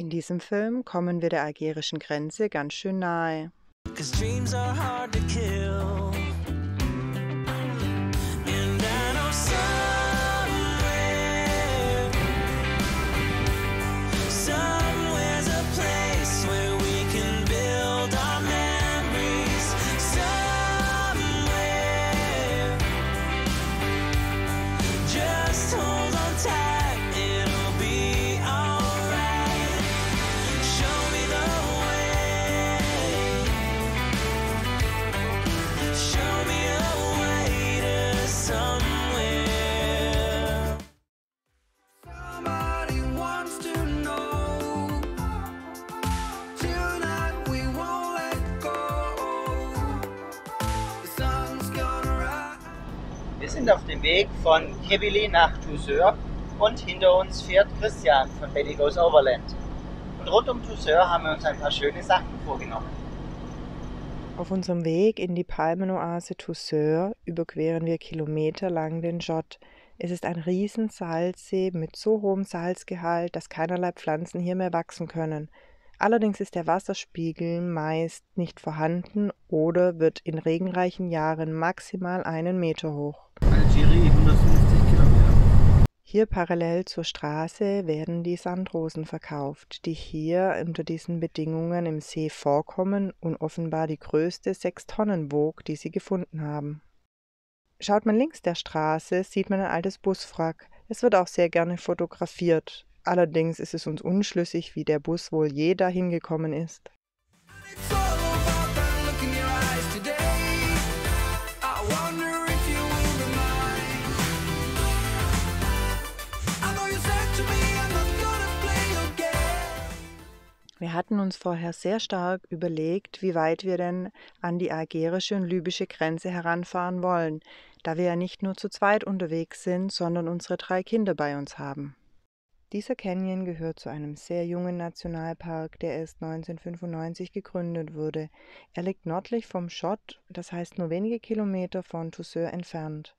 In diesem Film kommen wir der algerischen Grenze ganz schön nahe. 'Cause dreams are hard to kill. And I know somewhere's a place where we can build our memories. Somewhere, just hold on tight, it'll be alright. Show me the way. Show me a way to somewhere. Somebody wants to know. Tonight we won't let go. The sun's gonna rise. Wir sind auf dem Weg von Quevilly nach Tozeur und hinter uns fährt Christian von Betty Goes Overland. Und rund um Tozeur haben wir uns ein paar schöne Sachen vorgenommen. Auf unserem Weg in die Palmenoase Tozeur überqueren wir kilometerlang den Jott. Es ist ein riesen Salzsee mit so hohem Salzgehalt, dass keinerlei Pflanzen hier mehr wachsen können. Allerdings ist der Wasserspiegel meist nicht vorhanden oder wird in regenreichen Jahren maximal 1 Meter hoch. Algerie 150 Kilometer. Hier parallel zur Straße werden die Sandrosen verkauft, die hier unter diesen Bedingungen im See vorkommen und offenbar die größte 6 Tonnen wog, die sie gefunden haben. Schaut man links der Straße, sieht man ein altes Buswrack. Es wird auch sehr gerne fotografiert. Allerdings ist es uns unschlüssig, wie der Bus wohl je dahin gekommen ist. It's all about that look in your eyes today. I wonder if you will be mine. I know you said to me, I'm not gonna play your game. Wir hatten uns vorher sehr stark überlegt, wie weit wir denn an die algerische und libysche Grenze heranfahren wollen, da wir ja nicht nur zu zweit unterwegs sind, sondern unsere 3 Kinder bei uns haben. Dieser Canyon gehört zu einem sehr jungen Nationalpark, der erst 1995 gegründet wurde. Er liegt nördlich vom Jott, das heißt nur wenige Kilometer von Tozeur entfernt.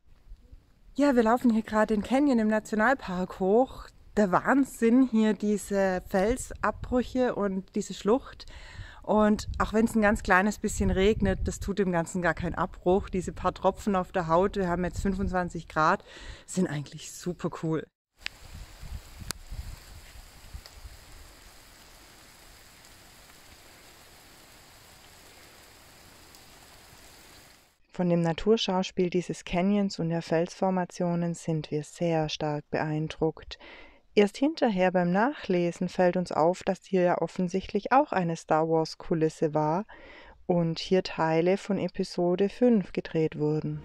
Ja, wir laufen hier gerade den Canyon im Nationalpark hoch. Der Wahnsinn hier, diese Felsabbrüche und diese Schlucht. Und auch wenn es ein ganz kleines bisschen regnet, das tut dem Ganzen gar keinen Abbruch. Diese paar Tropfen auf der Haut, wir haben jetzt 25 Grad, sind eigentlich super cool. Von dem Naturschauspiel dieses Canyons und der Felsformationen sind wir sehr stark beeindruckt. Erst hinterher beim Nachlesen fällt uns auf, dass hier ja offensichtlich auch eine Star-Wars-Kulisse war und hier Teile von Episode 5 gedreht wurden.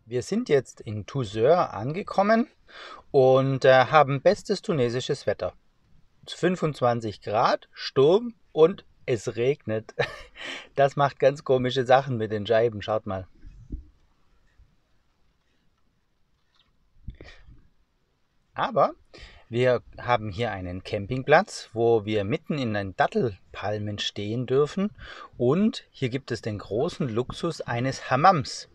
Wir sind jetzt in Tozeur angekommen und haben bestes tunesisches Wetter. 25 Grad, Sturm und es regnet. Das macht ganz komische Sachen mit den Scheiben, schaut mal. Aber wir haben hier einen Campingplatz, wo wir mitten in den Dattelpalmen stehen dürfen und hier gibt es den großen Luxus eines Hammams.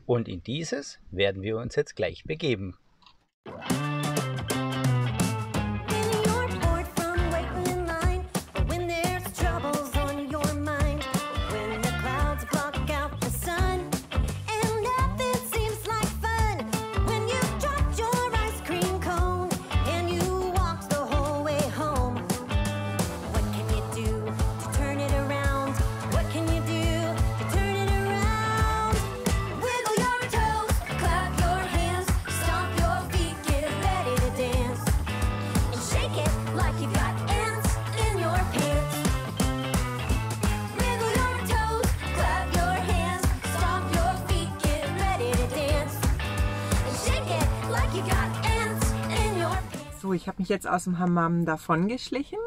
Und in dieses werden wir uns jetzt gleich begeben. ich habe mich jetzt aus dem Hammam davongeschlichen.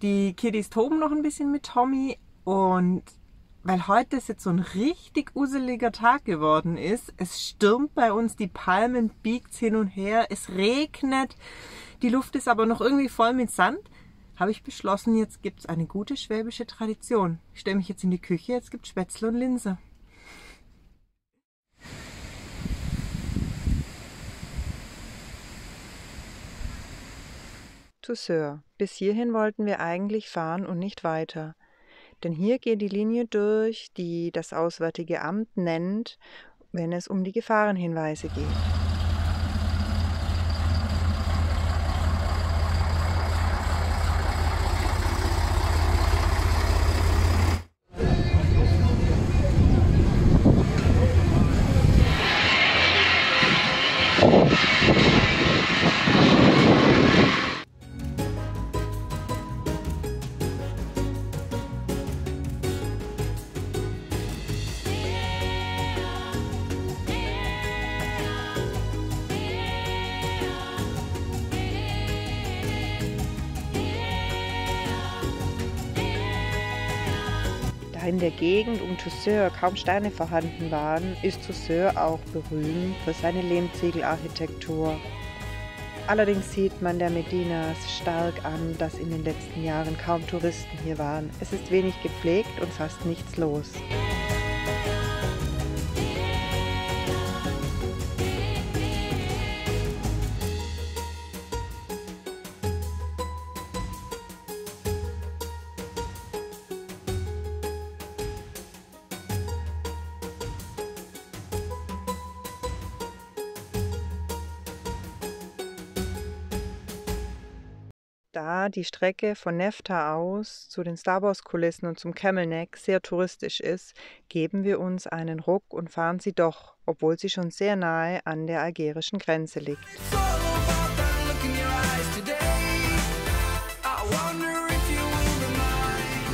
Die Kiddies toben noch ein bisschen mit Tommy und weil heute ist jetzt so ein richtig useliger Tag geworden ist, es stürmt bei uns, die Palmen biegt hin und her, es regnet, die Luft ist aber noch irgendwie voll mit Sand, habe ich beschlossen, jetzt gibt es eine gute schwäbische Tradition. Ich stelle mich jetzt in die Küche, jetzt gibt es Spätzle und Linse. Toussaint. Bis hierhin wollten wir eigentlich fahren und nicht weiter. Denn hier geht die Linie durch, die das Auswärtige Amt nennt, wenn es um die Gefahrenhinweise geht. Da in der Gegend um Toussaint kaum Steine vorhanden waren, ist Toussaint auch berühmt für seine Lehmziegelarchitektur. Allerdings sieht man der Medinas stark an, dass in den letzten Jahren kaum Touristen hier waren. Es ist wenig gepflegt und fast nichts los. Da die Strecke von Nefta aus zu den Star Wars-Kulissen und zum Camel Neck sehr touristisch ist, geben wir uns einen Ruck und fahren sie doch, obwohl sie schon sehr nahe an der algerischen Grenze liegt. It's all about that look in your eyes today. I wonder if you will be mine.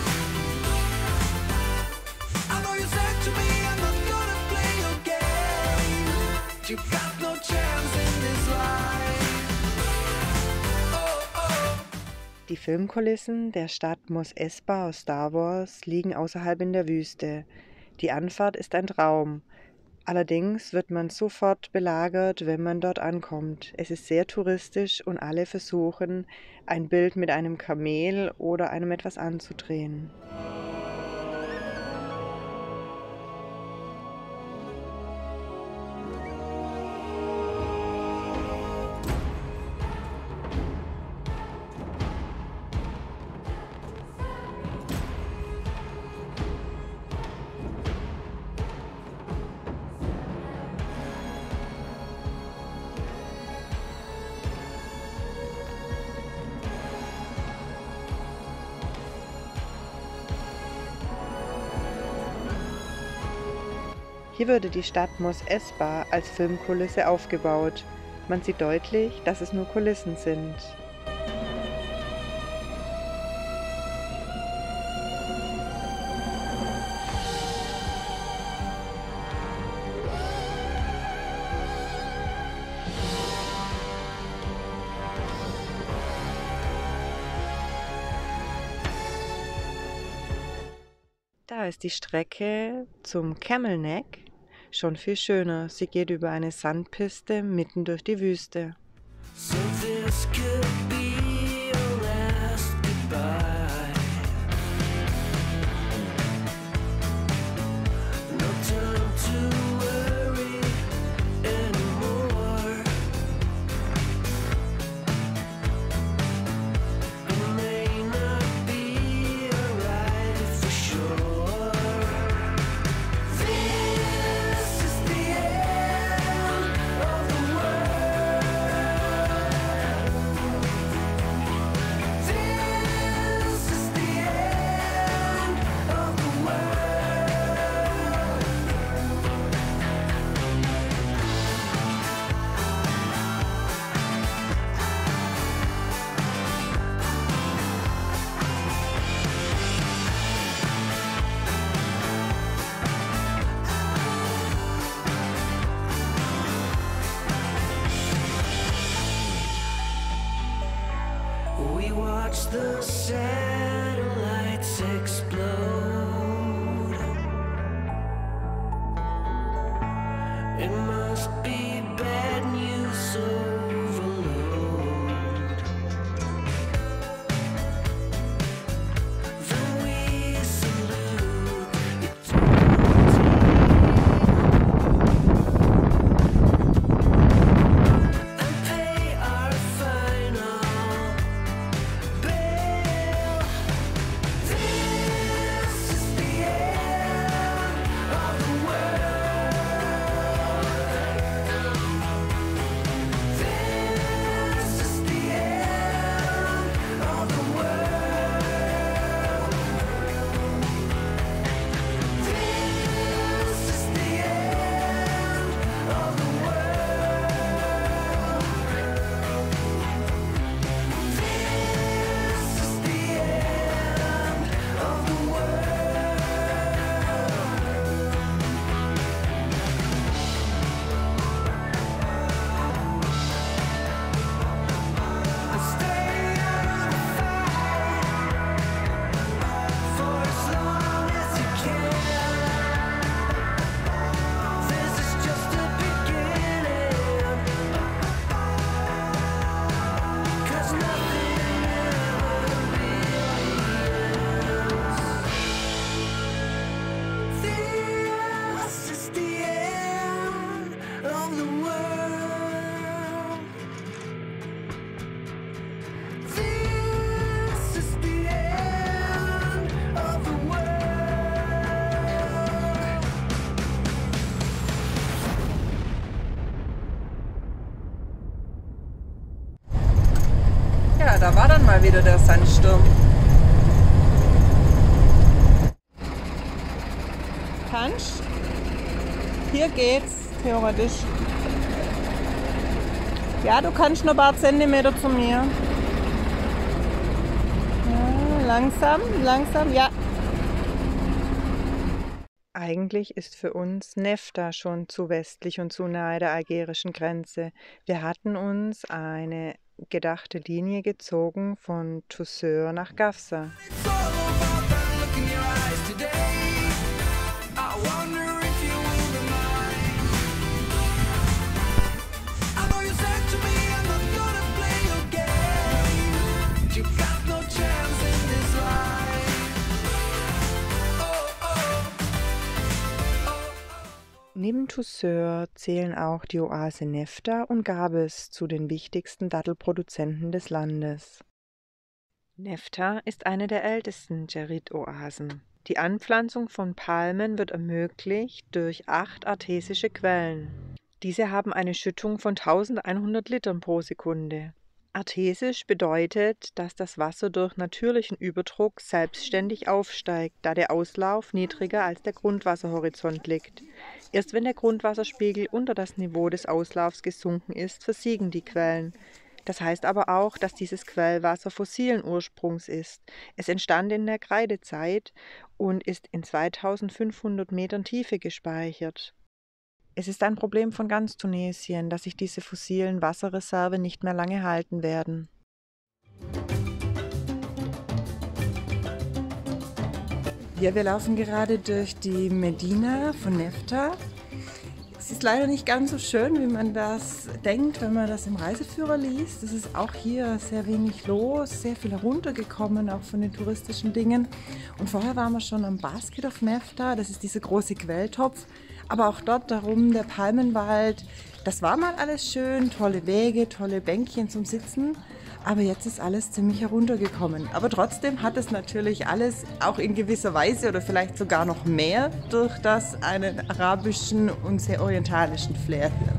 I know you said to me I'm not gonna play your game. You got no chance in this life. Oh, oh. Die Filmkulissen der Stadt Mos Espa aus Star Wars liegen außerhalb in der Wüste. Die Anfahrt ist ein Traum. Allerdings wird man sofort belagert, wenn man dort ankommt. Es ist sehr touristisch und alle versuchen, ein Bild mit einem Kamel oder einem etwas anzudrehen. Hier wurde die Stadt Mos Espa als Filmkulisse aufgebaut. Man sieht deutlich, dass es nur Kulissen sind. Da ist die Strecke zum Camel Neck schon viel schöner. Sie geht über eine Sandpiste mitten durch die Wüste. So this could be your last goodbye. No time to worry anymore. It may not be alright for sure. This is the end of the world. the satellites explode. It must be bad news overload. Then we salute and pay our final bill. This is the end of the world. This is the end of the world. This is the end of the world. This is the end of the world. Stay on the fight for as long as you can. This is just the beginning, 'cause nothing ever really ends. This is the end of the world. This is the end of the world. Ja, da war dann mal wieder der Sandsturm. Kannst? Hier geht's, theoretisch. Ja, du kannst noch ein paar Zentimeter zu mir. Ja, langsam, langsam, ja. Eigentlich ist für uns Nefta schon zu westlich und zu nahe der algerischen Grenze. Wir hatten uns eine gedachte Linie gezogen von Tozeur nach Gafsa. It's all about that look in your eyes today. I wonder if you will be mine. I know you said to me I'm not gonna play your game. You got no chance in this life. Oh, oh. Neben Tozeur zählen auch die Oase Nefta und Gabes zu den wichtigsten Dattelproduzenten des Landes. Nefta ist eine der ältesten Djerid-Oasen. Die Anpflanzung von Palmen wird ermöglicht durch 8 artesische Quellen. Diese haben eine Schüttung von 1100 Litern pro Sekunde. Artesisch bedeutet, dass das Wasser durch natürlichen Überdruck selbstständig aufsteigt, da der Auslauf niedriger als der Grundwasserhorizont liegt. Erst wenn der Grundwasserspiegel unter das Niveau des Auslaufs gesunken ist, versiegen die Quellen. Das heißt aber auch, dass dieses Quellwasser fossilen Ursprungs ist. Es entstand in der Kreidezeit und ist in 2500 Metern Tiefe gespeichert. Es ist ein Problem von ganz Tunesien, dass sich diese fossilen Wasserreserven nicht mehr lange halten werden. Ja, wir laufen gerade durch die Medina von Nefta. Es ist leider nicht ganz so schön, wie man das denkt, wenn man das im Reiseführer liest. Es ist auch hier sehr wenig los, sehr viel heruntergekommen, auch von den touristischen Dingen. Und vorher waren wir schon am Basket of Nefta, das ist dieser große Quelltopf. Aber auch dort darum der Palmenwald, das war mal alles schön, tolle Wege, tolle Bänkchen zum Sitzen. Aber jetzt ist alles ziemlich heruntergekommen. Aber trotzdem hat es natürlich alles auch in gewisser Weise oder vielleicht sogar noch mehr durch das einen arabischen und sehr orientalischen Flair hier.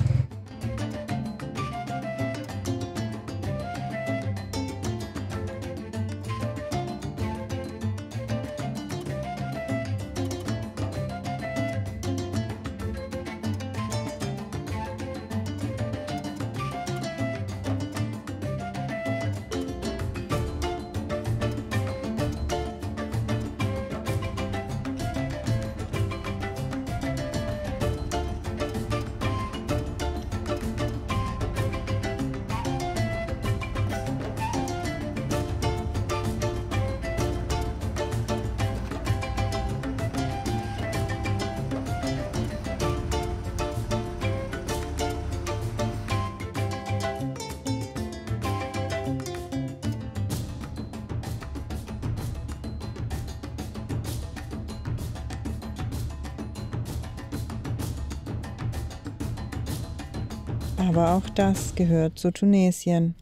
Aber auch das gehört zu Tunesien.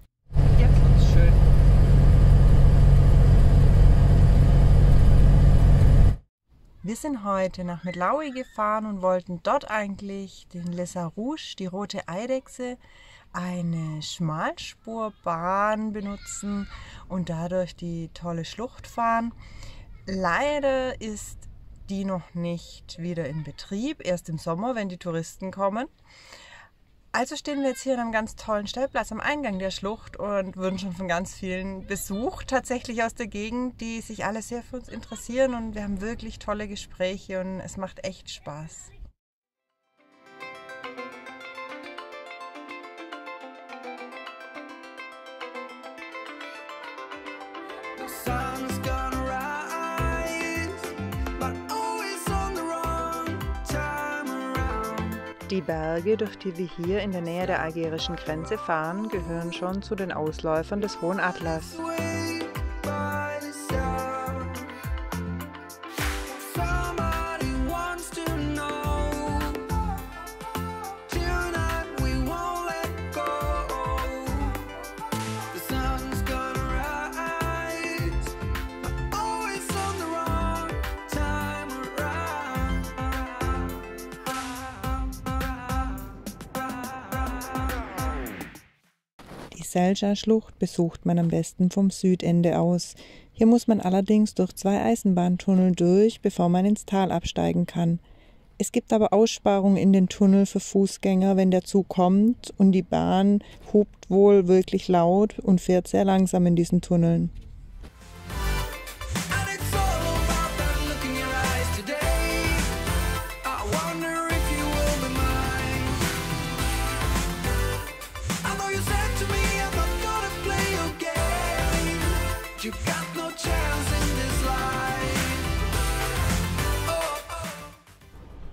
Jetzt wird's schön. Wir sind heute nach Medlaoui gefahren und wollten dort eigentlich den Les Arouches, die rote Eidechse, eine Schmalspurbahn benutzen und dadurch die tolle Schlucht fahren. Leider ist die noch nicht wieder in Betrieb, erst im Sommer, wenn die Touristen kommen. Also stehen wir jetzt hier an einem ganz tollen Stellplatz am Eingang der Schlucht und wurden schon von ganz vielen besucht, tatsächlich aus der Gegend, die sich alle sehr für uns interessieren und wir haben wirklich tolle Gespräche und es macht echt Spaß. The sun's gonna rise, but always on the wrong time around. Die Berge, durch die wir hier in der Nähe der algerischen Grenze fahren, gehören schon zu den Ausläufern des Hohen Atlas. Swayed by the sound. Somebody wants to know. Tonight we won't let go. The sun's gonna rise, but always on the wrong time around. Die Selja-Schlucht besucht man am besten vom Südende aus. Hier muss man allerdings durch 2 Eisenbahntunnel durch, bevor man ins Tal absteigen kann. Es gibt aber Aussparungen in den Tunnel für Fußgänger, wenn der Zug kommt, und die Bahn hupt wohl wirklich laut und fährt sehr langsam in diesen Tunneln. And it's all about that look in your eyes today. I wonder if you will be mine. I know you said to me I'm not gonna play your game. You got no chance in this life.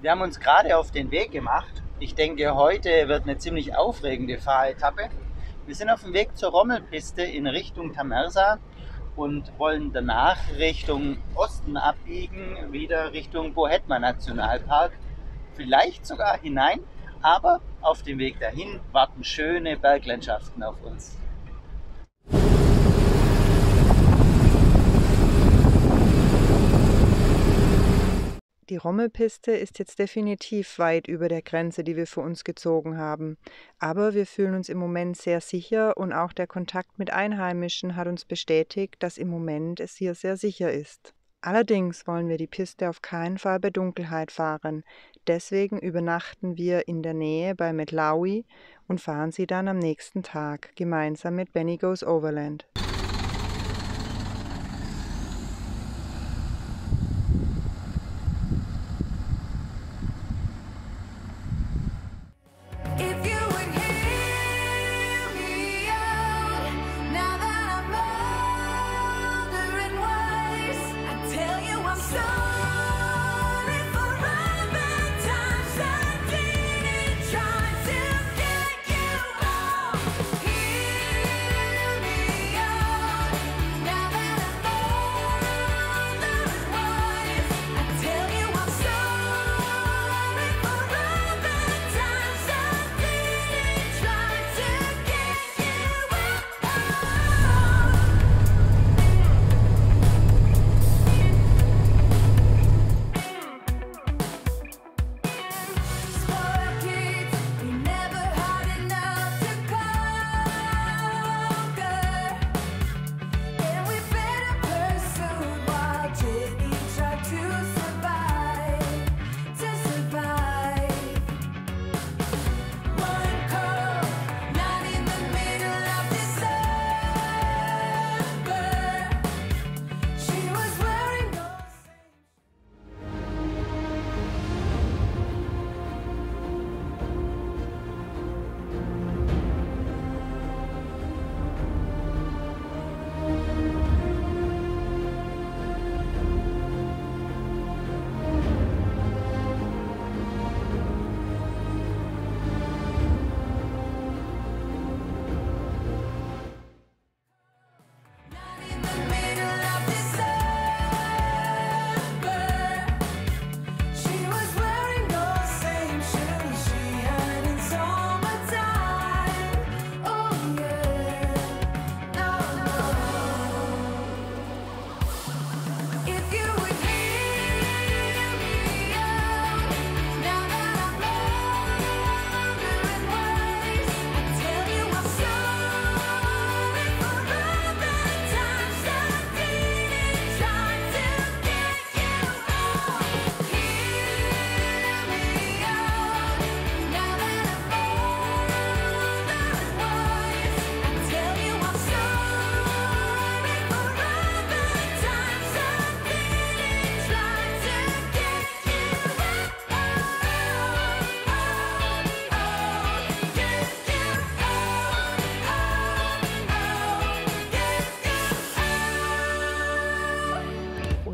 Wir haben uns gerade auf den Weg gemacht. Ich denke, heute wird eine ziemlich aufregende Fahretappe. Wir sind auf dem Weg zur Rommelpiste in Richtung Tamersa und wollen danach Richtung Osten abbiegen, wieder Richtung Bohetma Nationalpark, vielleicht sogar hinein, aber auf dem Weg dahin warten schöne Berglandschaften auf uns. Die Rommelpiste ist jetzt definitiv weit über der Grenze, die wir für uns gezogen haben. Aber wir fühlen uns im Moment sehr sicher und auch der Kontakt mit Einheimischen hat uns bestätigt, dass im Moment es hier sehr sicher ist. Allerdings wollen wir die Piste auf keinen Fall bei Dunkelheit fahren. Deswegen übernachten wir in der Nähe bei Medlaoui und fahren sie dann am nächsten Tag gemeinsam mit Benny Goes Overland. If you would hear me out, now that I'm older and wise, I tell you I'm sorry for all the times I didn't try to get you out. Hear me out.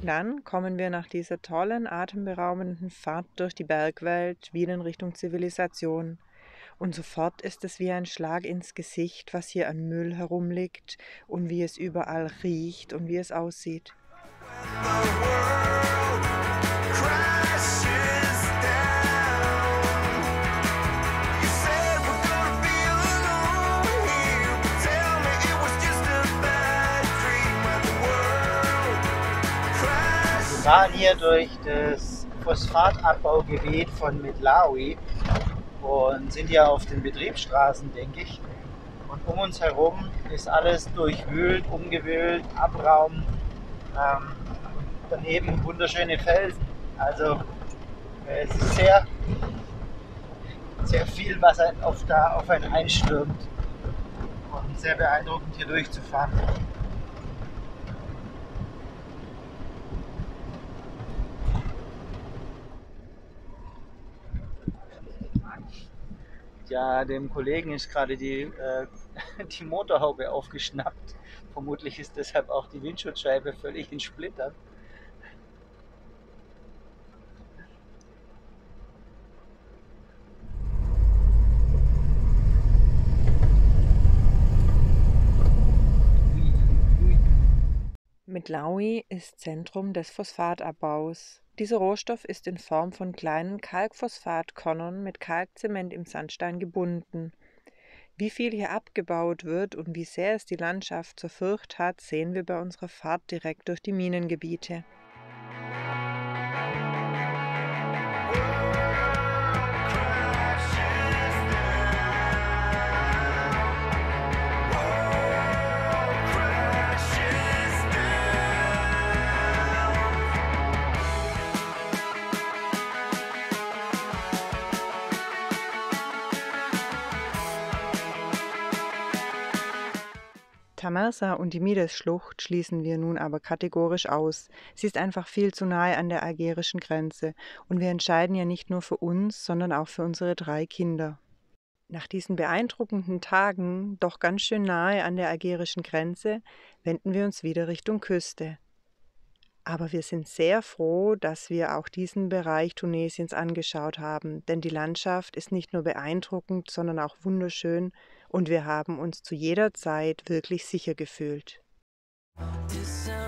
Dann kommen wir nach dieser tollen, atemberaubenden Fahrt durch die Bergwelt wieder in Richtung Zivilisation. Und sofort ist es wie ein Schlag ins Gesicht, was hier an Müll herumliegt und wie es überall riecht und wie es aussieht. Wir fahren hier durch das Phosphatabbaugebiet von Midlawi und sind hier auf den Betriebsstraßen, denke ich. Und um uns herum ist alles durchwühlt, umgewühlt, Abraum, daneben wunderschöne Felsen. Also es ist sehr, sehr viel, was auf einen einstürmt und sehr beeindruckend hier durchzufahren. Ja, dem Kollegen ist gerade die Motorhaube aufgeschnappt. Vermutlich ist deshalb auch die Windschutzscheibe völlig in Splittern. Midlawi ist Zentrum des Phosphatabbaus. Dieser Rohstoff ist in Form von kleinen Kalkphosphatkörnern mit Kalkzement im Sandstein gebunden. Wie viel hier abgebaut wird und wie sehr es die Landschaft zur Furcht hat, sehen wir bei unserer Fahrt direkt durch die Minengebiete. Tamersa und die Mides-Schlucht schließen wir nun aber kategorisch aus. Sie ist einfach viel zu nahe an der algerischen Grenze und wir entscheiden ja nicht nur für uns, sondern auch für unsere 3 Kinder. Nach diesen beeindruckenden Tagen, doch ganz schön nahe an der algerischen Grenze, wenden wir uns wieder Richtung Küste. Aber wir sind sehr froh, dass wir auch diesen Bereich Tunesiens angeschaut haben, denn die Landschaft ist nicht nur beeindruckend, sondern auch wunderschön und wir haben uns zu jeder Zeit wirklich sicher gefühlt. This sound